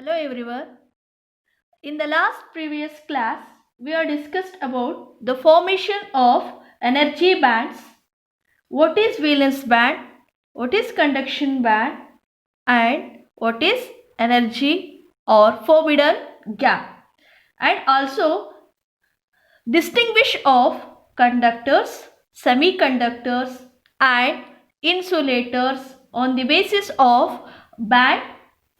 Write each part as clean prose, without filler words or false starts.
Hello everyone. In the last previous class, we have discussed about the formation of energy bands, what is valence band, what is conduction band, and what is energy or forbidden gap, and also distinguish of conductors, semiconductors, and insulators on the basis of band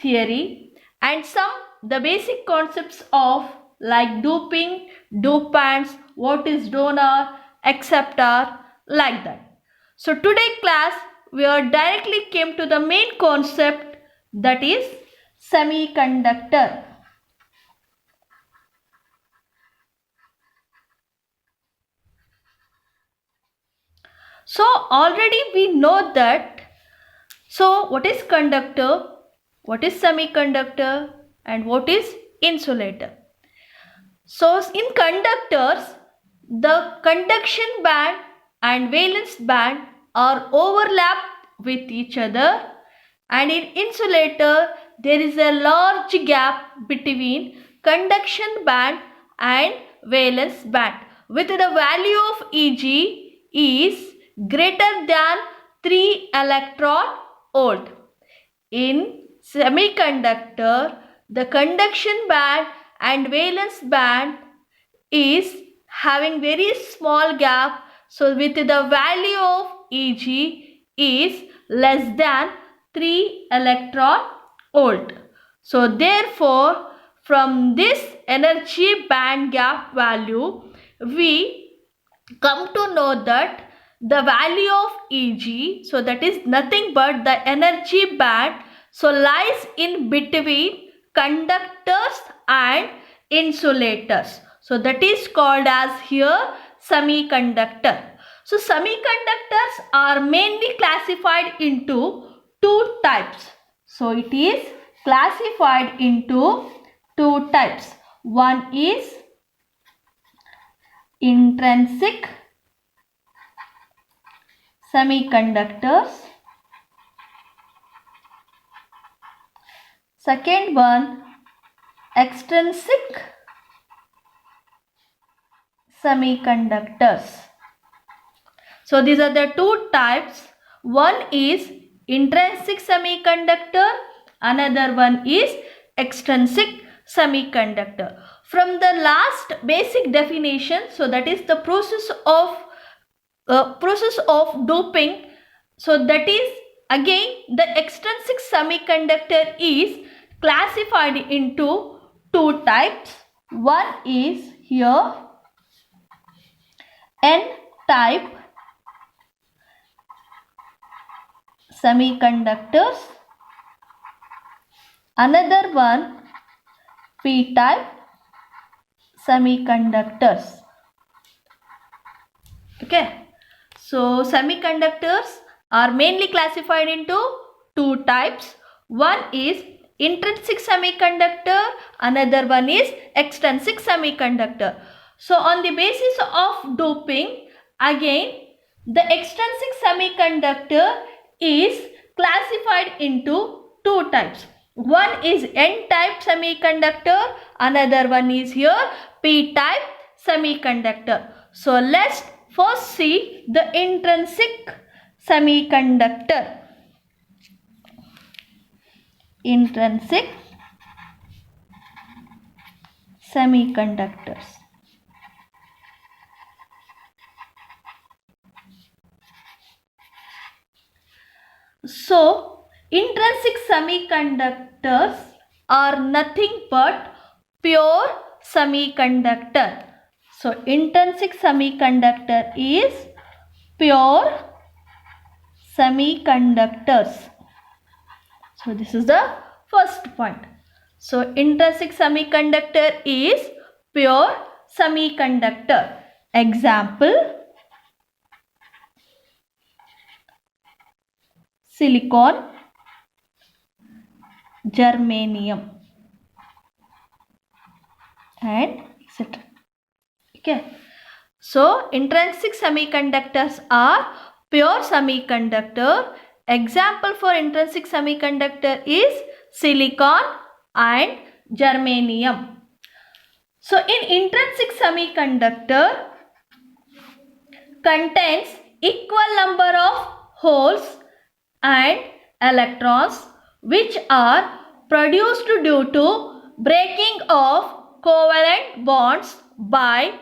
theory and some the basic concepts of like doping, dopants, what is donor, acceptor, like that. So today class we are directly came to the main concept, that is semiconductor. So already we know that. So what is conductor, what is semiconductor, and what is insulator? So in conductors, the conduction band and valence band are overlapped with each other, and in insulator there is a large gap between conduction band and valence band with the value of Eg is greater than 3 electron volt. In semiconductor, the conduction band and valence band is having very small gap, so with the value of Eg is less than 3 electron volt. So therefore, from this energy band gap value, we come to know that the value of Eg, so that is nothing but the energy band, so lies in between conductors and insulators. So that is called as here semiconductor. So semiconductors are mainly classified into two types. So it is classified into two types. One is intrinsic semiconductors. Second one, extrinsic semiconductors. So these are the two types. One is intrinsic semiconductor, another one is extrinsic semiconductor. From the last basic definition, so that is the process of doping. So that is again the extrinsic semiconductor is classified into two types. One is here N-type semiconductors, another one P-type semiconductors. Okay, so semiconductors are mainly classified into two types. One is intrinsic semiconductor, another one is extrinsic semiconductor. So on the basis of doping, again the extrinsic semiconductor is classified into two types. One is N-type semiconductor, another one is here P-type semiconductor. So let's first see the intrinsic semiconductor. Intrinsic semiconductors. So intrinsic semiconductors are nothing but pure semiconductor. So intrinsic semiconductor is pure semiconductors. So this is the first point. So intrinsic semiconductor is pure semiconductor. Example, silicon, germanium, and etc. Okay. So intrinsic semiconductors are pure semiconductor. Example for intrinsic semiconductor is silicon, and germanium. So in intrinsic semiconductor contains equal number of holes and electrons which are produced due to breaking of covalent bonds by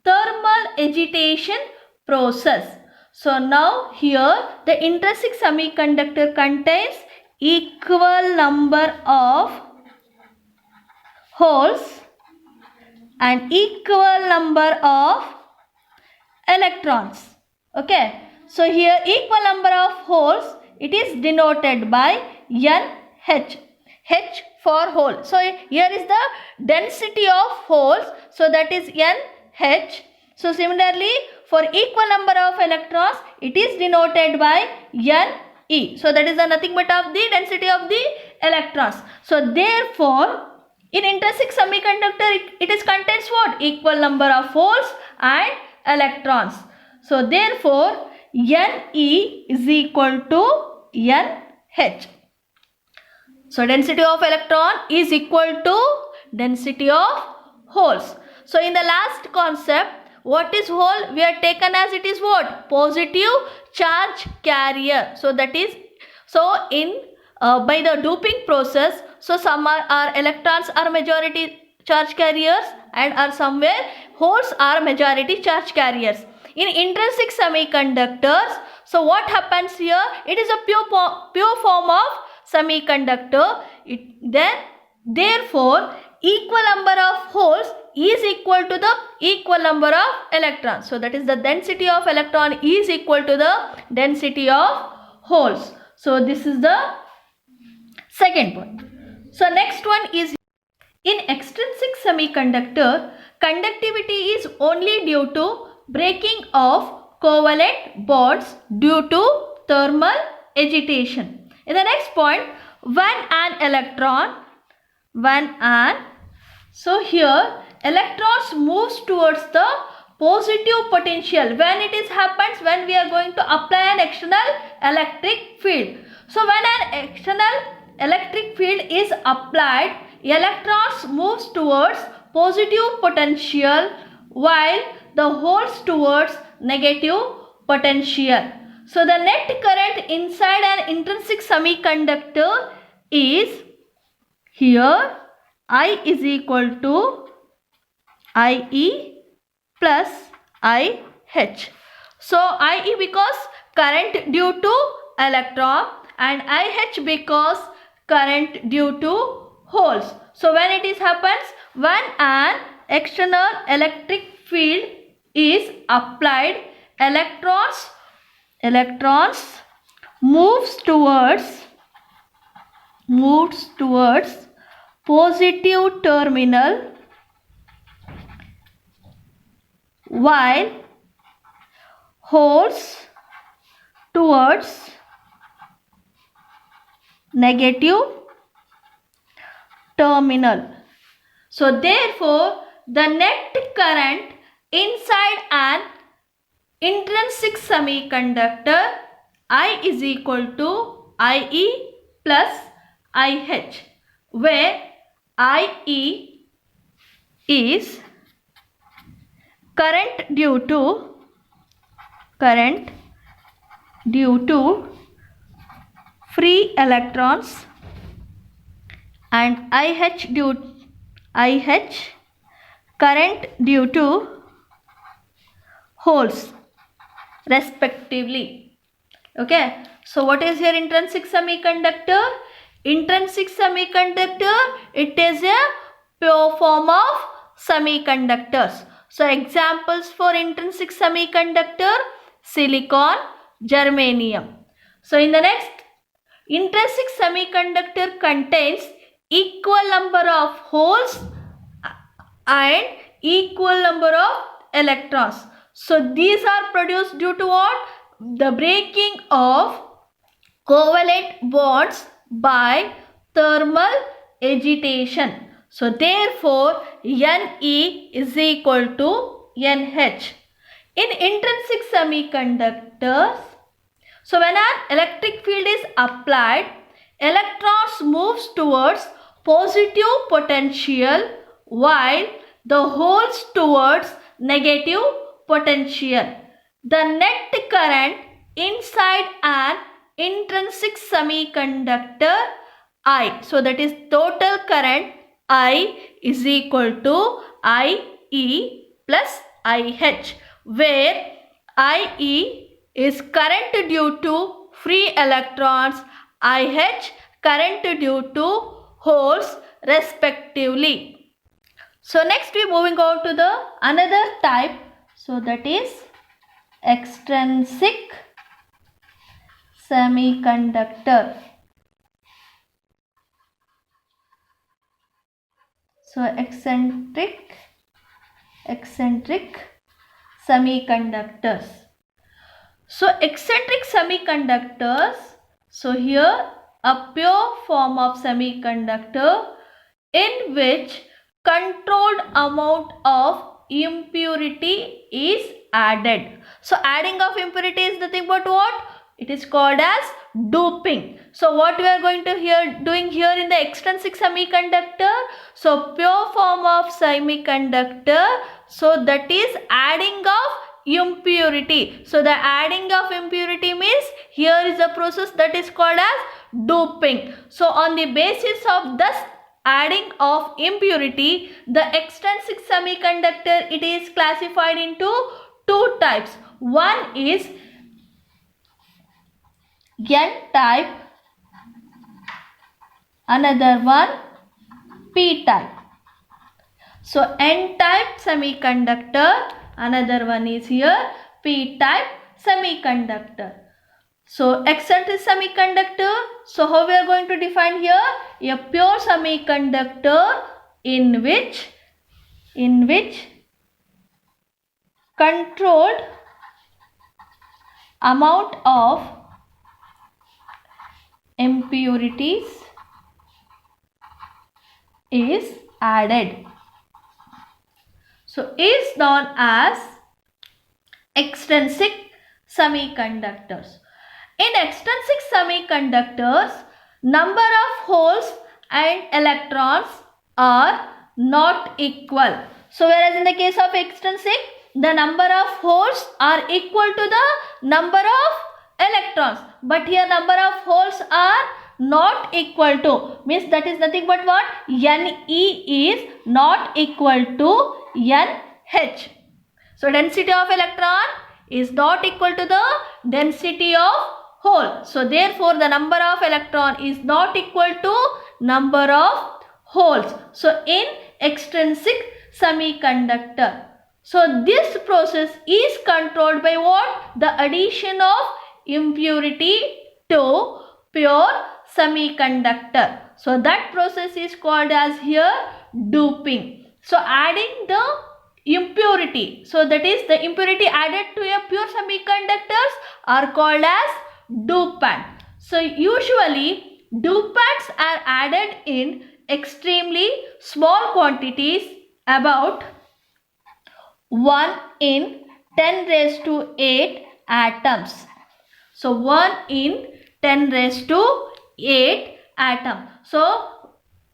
thermal agitation process. So now here the intrinsic semiconductor contains equal number of holes and equal number of electrons. Okay, so here equal number of holes, it is denoted by NH. H for hole. So here is the density of holes. So that is NH. So similarly for equal number of electrons, it is denoted by Ne. So that is nothing but of the density of the electrons. So therefore in intrinsic semiconductor it is contains what? Equal number of holes and electrons. So therefore Ne is equal to NH. So density of electron is equal to density of holes. So in the last concept, what is hole? We are taken as it is what? Positive charge carrier. So that is, so in by the doping process, so some are electrons are majority charge carriers and are somewhere holes are majority charge carriers. In intrinsic semiconductors, so what happens here? It is a pure form of semiconductor. Therefore equal number of holes is equal to the equal number of electrons. So that is the density of electron is equal to the density of holes. So this is the second point. So next one is in extrinsic semiconductor, conductivity is only due to breaking of covalent bonds due to thermal agitation. In the next point, so here electrons moves towards the positive potential when it is happens when we are going to apply an external electric field. So when an external electric field is applied, electrons moves towards positive potential while the holes towards negative potential. So the net current inside an intrinsic semiconductor is here I is equal to IE plus IH. So IE because current due to electron and IH because current due to holes. So when it is happens, when an external electric field is applied, electrons moves towards positive terminal while holes towards negative terminal. So therefore the net current inside an intrinsic semiconductor I is equal to IE plus IH, where IE is current due to free electrons and IH current due to holes respectively. Okay, so what is here intrinsic semiconductor? Intrinsic semiconductor, it is a pure form of semiconductors. So examples for intrinsic semiconductor: silicon, germanium. So in the next, intrinsic semiconductor contains equal number of holes and equal number of electrons. So these are produced due to what? The breaking of covalent bonds by thermal agitation. So therefore Ne is equal to NH. In intrinsic semiconductors, so when an electric field is applied, electrons moves towards positive potential while the holes towards negative potential. The net current inside an intrinsic semiconductor I. So that is total current I is equal to IE plus IH, where IE is current due to free electrons, IH current due to holes respectively. So next we moving on to the another type. So that is extrinsic semiconductor. So eccentric semiconductors. So eccentric semiconductors, so here a pure form of semiconductor in which controlled amount of impurity is added. So adding of impurity is nothing but what? It is called as doping. So what we are going to doing here in the extrinsic semiconductor? So pure form of semiconductor, so that is adding of impurity. So the adding of impurity means here is a process that is called as doping. So on the basis of this adding of impurity, the extrinsic semiconductor, it is classified into two types. One is N type, another one P type. So N type semiconductor, another one is here P type semiconductor. So eccentric semiconductor, so how we are going to define here? A pure semiconductor in which controlled amount of impurities is added. So is known as extrinsic semiconductors. In extrinsic semiconductors, number of holes and electrons are not equal. So whereas in the case of extrinsic, the number of holes are equal to the number of electrons. But here number of holes are not equal to, means that is nothing but what? Ne is not equal to NH. So density of electron is not equal to the density of hole. So therefore the number of electron is not equal to number of holes. So in extrinsic semiconductor, so this process is controlled by what? The addition of impurity to pure semiconductor. So that process is called as here doping. So adding the impurity, so that is the impurity added to a pure semiconductors are called as dopant. So usually dopants are added in extremely small quantities, about 1 in 10 raised to 8 atoms. So 1 in 10 raised to 8 atom. So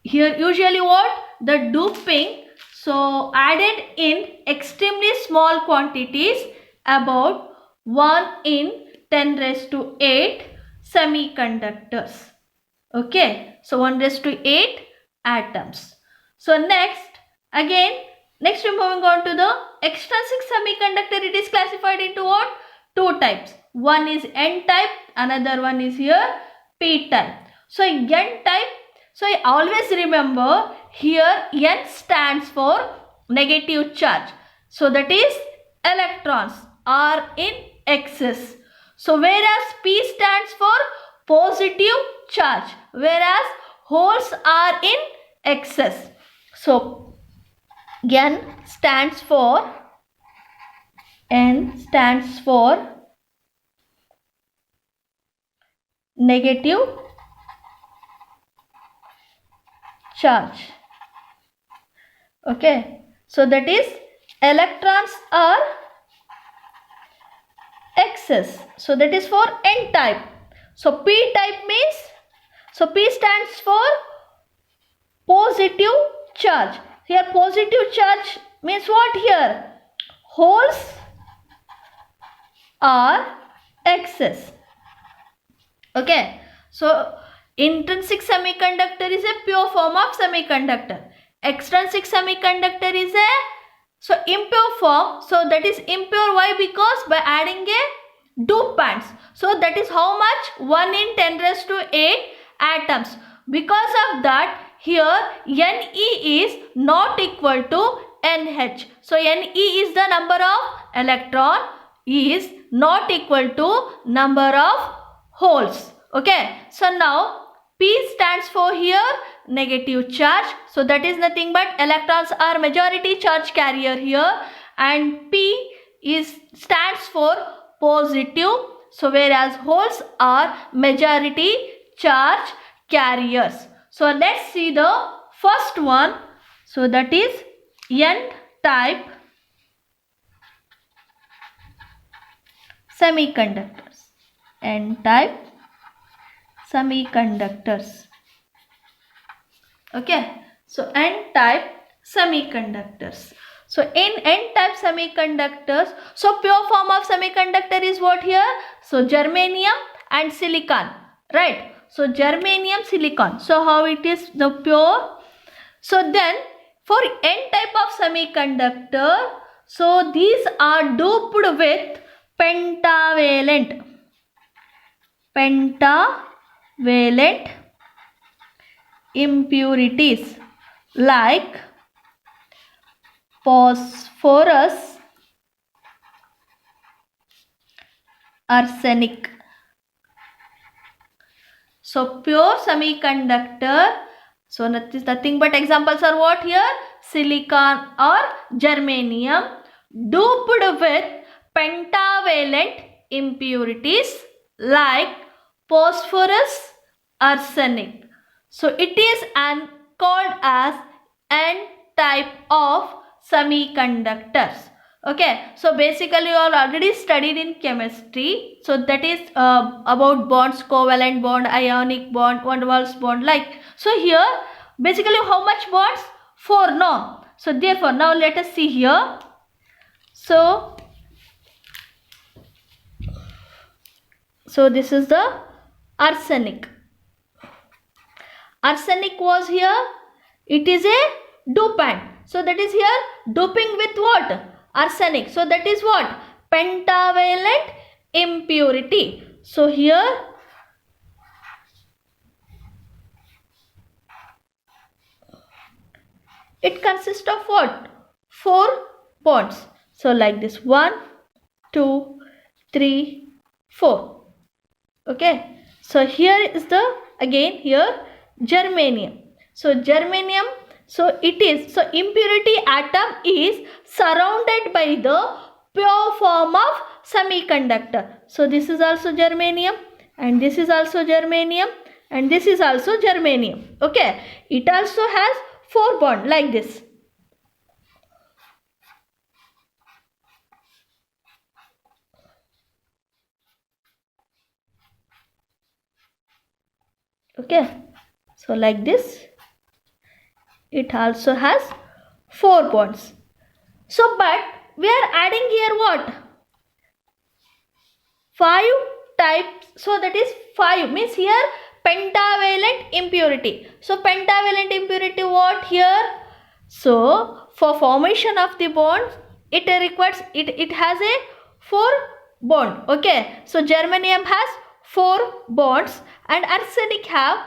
here usually what? The doping, so added in extremely small quantities, about 1 in 10 raised to 8 semiconductors. Okay, so 1 raised to 8 atoms. So next we're moving on to the extrinsic semiconductor. It is classified into what? Two types. One is N type, another one is here P type. So N type, so I always remember here N stands for negative charge. So that is electrons are in excess. So whereas P stands for positive charge, whereas holes are in excess. So N stands for negative charge. Okay, so that is electrons are excess. So that is for N type. So P type means, so P stands for positive charge. Here positive charge means what here? Holes are excess. Okay. So intrinsic semiconductor is a pure form of semiconductor. Extrinsic semiconductor is a impure form. So that is impure. Why? Because by adding a dopants. So that is how much? 1 in 10 raised to 8 atoms. Because of that, here Ne is not equal to NH. So Ne is the number of electron, E is not equal to number of holes. Okay. So now P stands for here negative charge. So that is nothing but electrons are majority charge carrier here, and P stands for positive. So whereas holes are majority charge carriers. So let's see the first one. So that is N-type semiconductors. N-type semiconductors. Okay. So N-type semiconductors. So in N-type semiconductors, so pure form of semiconductor is what here? So germanium and silicon, right? So germanium, silicon. So how it is the pure? So then for N-type of semiconductor, so these are doped with pentavalent impurities like phosphorus, arsenic. So pure semiconductor, so nothing but examples are what here? Silicon or germanium doped with pentavalent impurities like phosphorus, arsenic. So it is called as N-type of semiconductors. Okay, so basically you all already studied in chemistry. So that is about bonds, covalent bond, ionic bond, van der Waals bond, like. So here basically how much bonds? 4, no? So therefore now let us see here. So this is the arsenic. Arsenic was here, it is a dopant. So that is here doping with what? Arsenic. So that is what? Pentavalent impurity. So here it consists of what? 4 bonds. So like this, 1, 2, 3, 4. Okay. So here is the again here germanium. So germanium, so it is, so impurity atom is surrounded by the pure form of semiconductor. So this is also germanium, and this is also germanium, and this is also germanium. Okay. It also has 4 bonds like this. Okay. So like this, it also has 4 bonds. So but we are adding here what? 5 types. So that is 5 means here pentavalent impurity. So pentavalent impurity what here? So for formation of the bond, it requires it has a 4 bond. Okay. So germanium has 4 bonds and arsenic have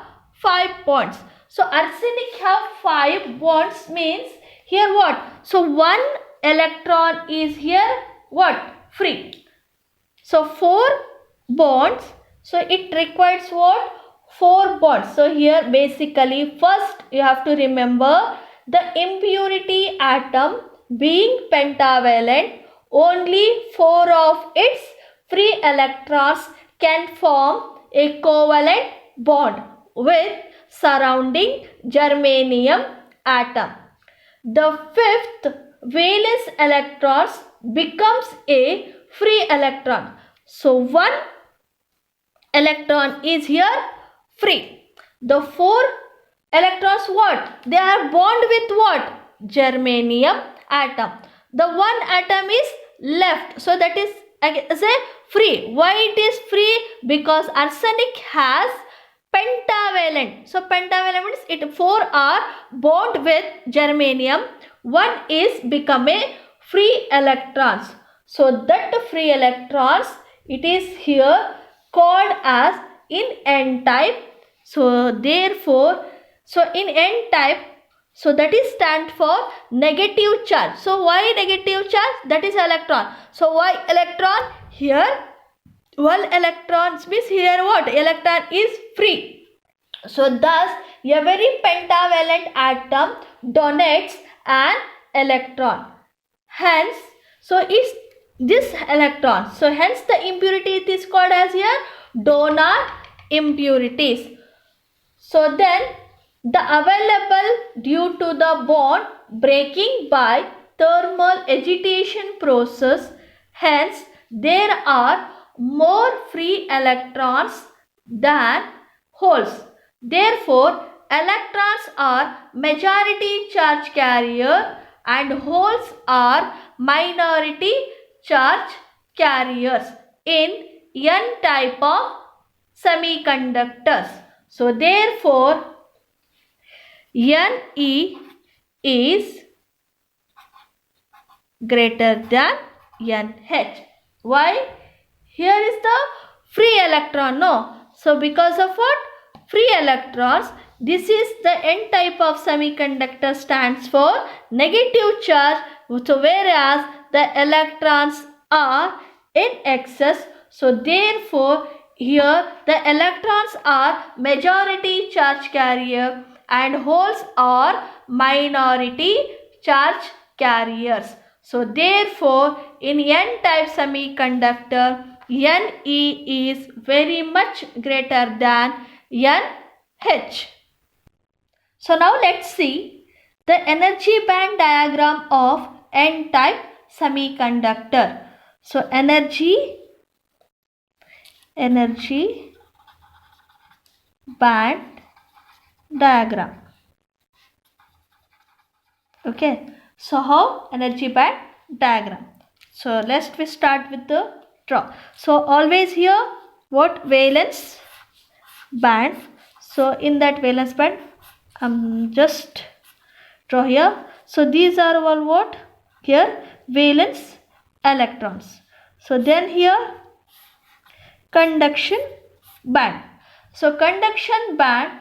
5 bonds. So arsenic have 5 bonds means here what? So 1 electron is here what? Free. So 4 bonds. So it requires what? 4 bonds. So here basically first you have to remember the impurity atom being pentavalent, only 4 of its free electrons can form a covalent bond with surrounding germanium atom. The 5th valence electrons becomes a free electron. So 1 electron is here free. The 4 Electrons what? They are bond with what? Germanium atom. The one atom is left. So that is say free. Why it is free? Because arsenic has pentavalent. So pentavalent means it 4 are bond with germanium. One is become a free electrons. So that free electrons, it is here called as in N type. So therefore, so in N type, so that is stand for negative charge. So why negative charge? That is electron. So why electron? Here 1 electron means here what? Electron is free. So thus every pentavalent atom donates an electron. Hence, so is this electron. So hence the impurity it is called as here donor impurities. So then the available due to the bond breaking by thermal agitation process, hence there are more free electrons than holes. Therefore, electrons are majority charge carrier and holes are minority charge carriers in N type of semiconductors. So therefore, Ne is greater than Nh. Why? Here is the free electron, no? So because of what? Free electrons. This is the N type of semiconductor stands for negative charge. So whereas the electrons are in excess. So therefore here the electrons are majority charge carrier and holes are minority charge carriers. So therefore in N type semiconductor, Ne is very much greater than Nh. So now let's see the energy band diagram of N type semiconductor. So energy band diagram. Okay, so how energy band diagram? So let's we start with the draw. So always here what? Valence band. So in that valence band just draw here. So these are all what? Here valence electrons. So then here conduction band. So conduction band.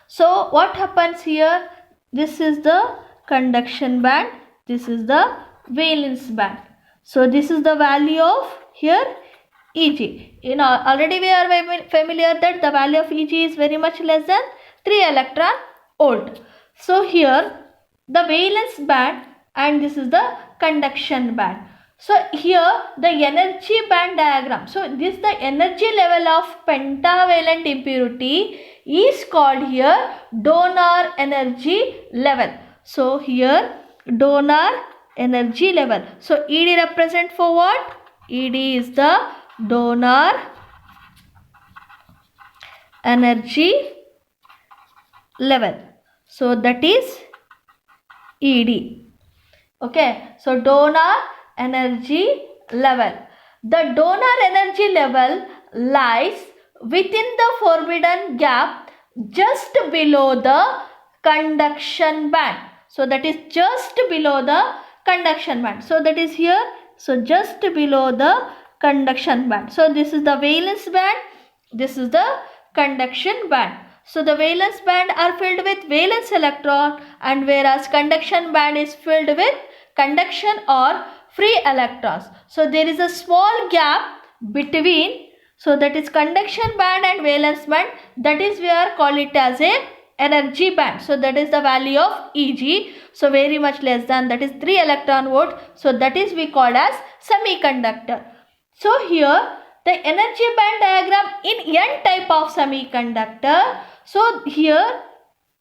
So what happens here? This is the conduction band. This is the valence band. So this is the value of here Eg. Already we are familiar that the value of Eg is very much less than 3 electron volt. So here the valence band and this is the conduction band. So here the energy band diagram. So this the energy level of pentavalent impurity is called here donor energy level. So here donor energy level. So Ed represent for what? Ed is the donor energy level. So that is Ed. Okay. So donor energy level. The donor energy level lies within the forbidden gap just below the conduction band. So that is just below the conduction band. So that is here. So just below the conduction band. So this is the valence band. This is the conduction band. So the valence band are filled with valence electron and whereas conduction band is filled with conduction or free electrons. So there is a small gap between, so that is conduction band and valence band, that is we are call it as a energy band. So that is the value of Eg. So very much less than, that is 3 electron volt. So that is we call as semiconductor. So here the energy band diagram in N type of semiconductor. So here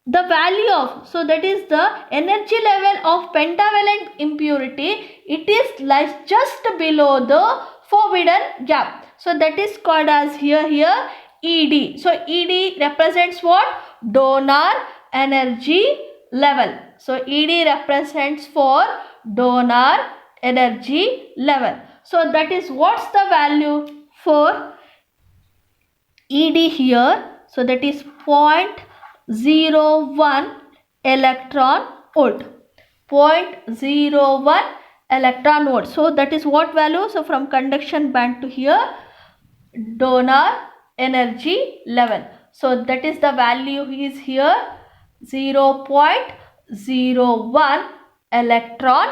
the value of, so that is the energy level of pentavalent impurity, it is lies just below the forbidden gap. So that is called as here Ed. So Ed represents what? donor energy level. So ED represents for donor energy level. So that is what's the value for ED here. So that is 0.01 electron volt. 0.01 electron volt. So that is what value? So from conduction band to here, donor energy level. So that is the value is here 0.01 electron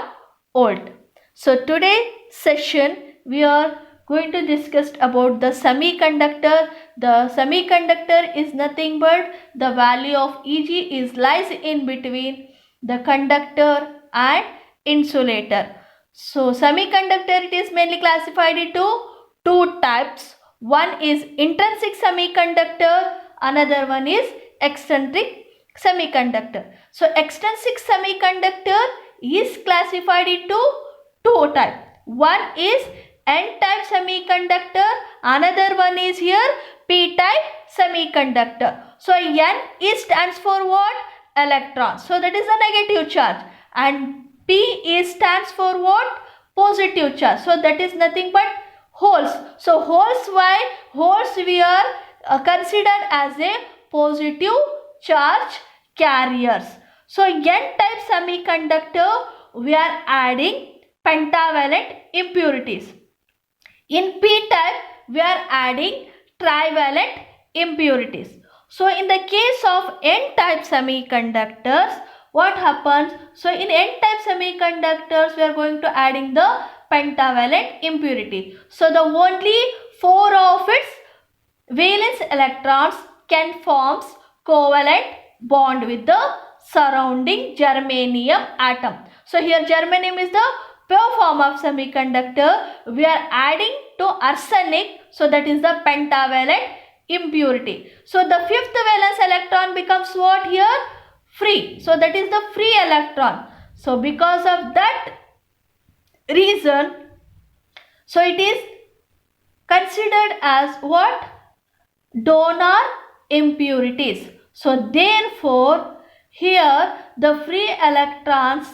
volt. So today's session we are going to discuss about the semiconductor. The semiconductor is nothing but the value of Eg is lies in between the conductor and insulator. So semiconductor, it is mainly classified into two types. One is intrinsic semiconductor, another one is extrinsic semiconductor. So extrinsic semiconductor is classified into two types. One is N-type semiconductor, another one is here P-type semiconductor. So N stands for what? Electrons. So that is a negative charge, and P stands for what? Positive charge. So that is nothing but holes. So holes, why? Holes we are considered as a positive charge carriers. So N-type semiconductor we are adding pentavalent impurities. In P-type we are adding trivalent impurities. So in the case of N-type semiconductors, what happens? So in N-type semiconductors we are going to adding the pentavalent impurity. So the only 4 of its valence electrons can form covalent bond with the surrounding germanium atom. So here germanium is the pure form of semiconductor. We are adding to arsenic, so that is the pentavalent impurity. So the 5th valence electron becomes what here? Free. So that is the free electron. So because of that reason, so it is considered as what? Donor impurities. So therefore here the free electrons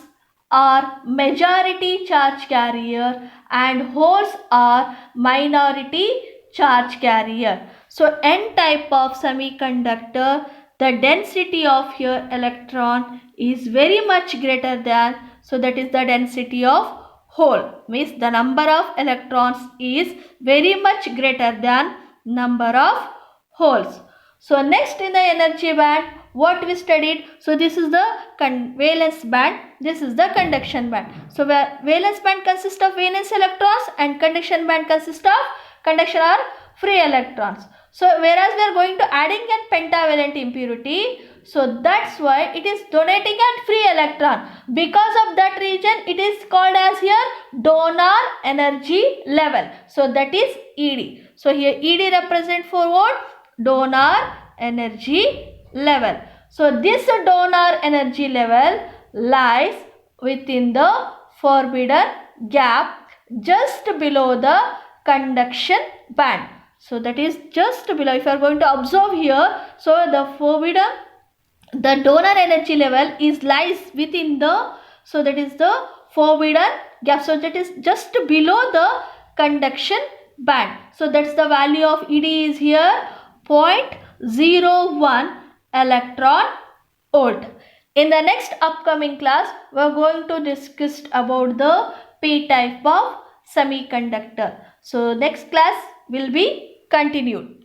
are majority charge carrier and holes are minority charge carrier. So N type of semiconductor, the density of your electron is very much greater than, so that is the density of hole, means the number of electrons is very much greater than number of holes. So next in the energy band, what we studied? So this is the valence band, this is the conduction band. So where valence band consists of valence electrons and conduction band consists of conduction or free electrons. So whereas we are going to adding an pentavalent impurity, so that's why it is donating an free electron. Because of that reason it is called as here donor energy level. So that is ED. So here ED represent for what? Donor energy level. So this donor energy level lies within the forbidden gap just below the conduction band. So that is just below. If you are going to observe here, so the donor energy level is lies within the, so that is the forbidden gap. So that is just below the conduction band. So that's the value of ED is here 0.01 electron volt. In the next upcoming class, we are going to discuss about the P type of semiconductor. So next class will be continued.